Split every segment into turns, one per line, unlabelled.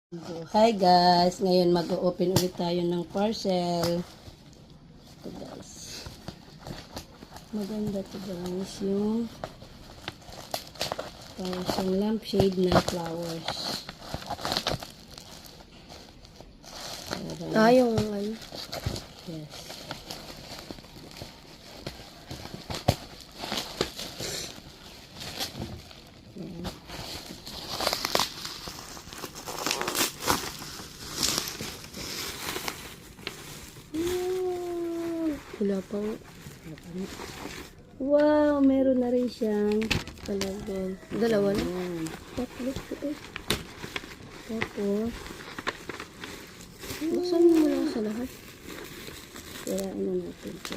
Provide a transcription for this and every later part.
Hi guys, ngayon mag-open ulit tayo ng parcel. Ito guys. Maganda ito guys, yung parang siyang lampshade na flowers.
Yung ano.
Yes. Yan.
Wala pang.
Wow, meron na rin siyang
Talagang. Dalawa na.
yan.
Tatlo.
Tapos,
Buksan mo muna sa lahat.
kaya ano natin ito.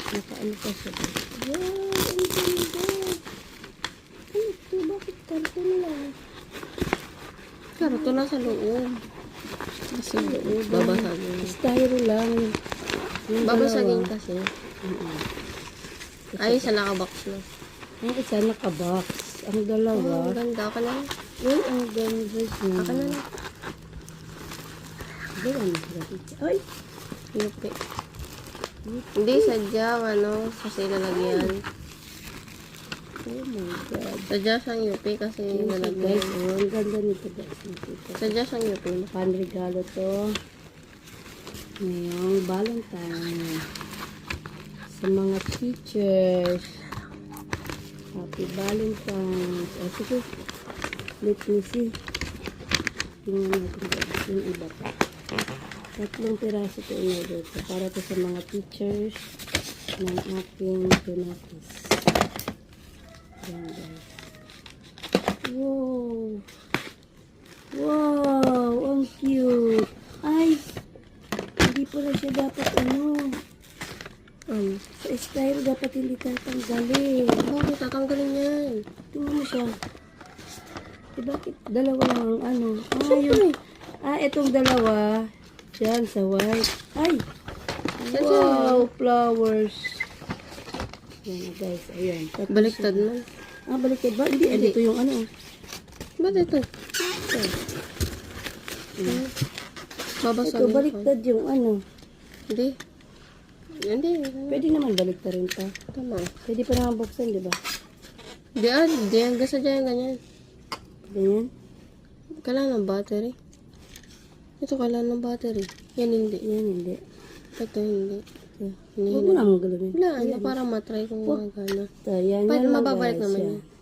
Nakaano pa siya ba? Wow, ang ganda. Ano ito? Bakit karton lang?
Pero ito nasa loob. Kasi loob. Babasagin.
Styro lang. Yung
Babasagin
dalawa.
kasi.
Mm-mm.
Ay, sa nakabox na.
Yung isa naka-box. Ang dalawa.
Oh, ganda ka na.
Uy, ang ganda siya.
Aka na lang.
Ganun. Ay!
Yupi. Hindi, sadya, ano, kasi lalagyan.
Oh my God.
Sadya siyang yupi kasi
Yung isa,
lalagyan.
guys, oh, ang ganda nito guys.
Sadya siyang yupi.
Panregalo to. Ngayong Valentine. Sa mga teachers. Happy Valentine's. Oh, sige. Let me see. Tingnan natin guys. Yung iba pa. 3 piraso to in-order ko. Para to sa mga teachers ng aking Donatis. Yan guys. Wow! Wow! Ang cute! Ay! Hindi pala siya dapat ano. Sa style dapat hindi tatanggalin.
Bakit tatanggalin yan?
Tingnan mo siya. Bakit dalawa lang ang ano?
Siyempre.
Itong dalawa. Diyan sa white. Ay!
Saan
Wow! Flowers. Yan guys. Ayan. Tapos
Baliktad man.
baliktad ba? Hindi.
Hindi.
Ito yung ano.
Ba't ito? Babasagin
Ito baliktad yung ano.
Hindi. Hindi.
Pwede naman baliktad rin pa.
Tama.
Pwede pa naman buksan, di ba?
Hindi yan. Gasa dyan ganyan.
Ganyan.
Kailangan ng battery. Ito kailangan ng battery. Yan hindi.
Yan, hindi.
Ito hindi.
Huwag mo naman galunin.
Wala. Para matry kung magana.
Yan,
Pwede
yan lang
mababalik
guys,
naman
yan.
yan.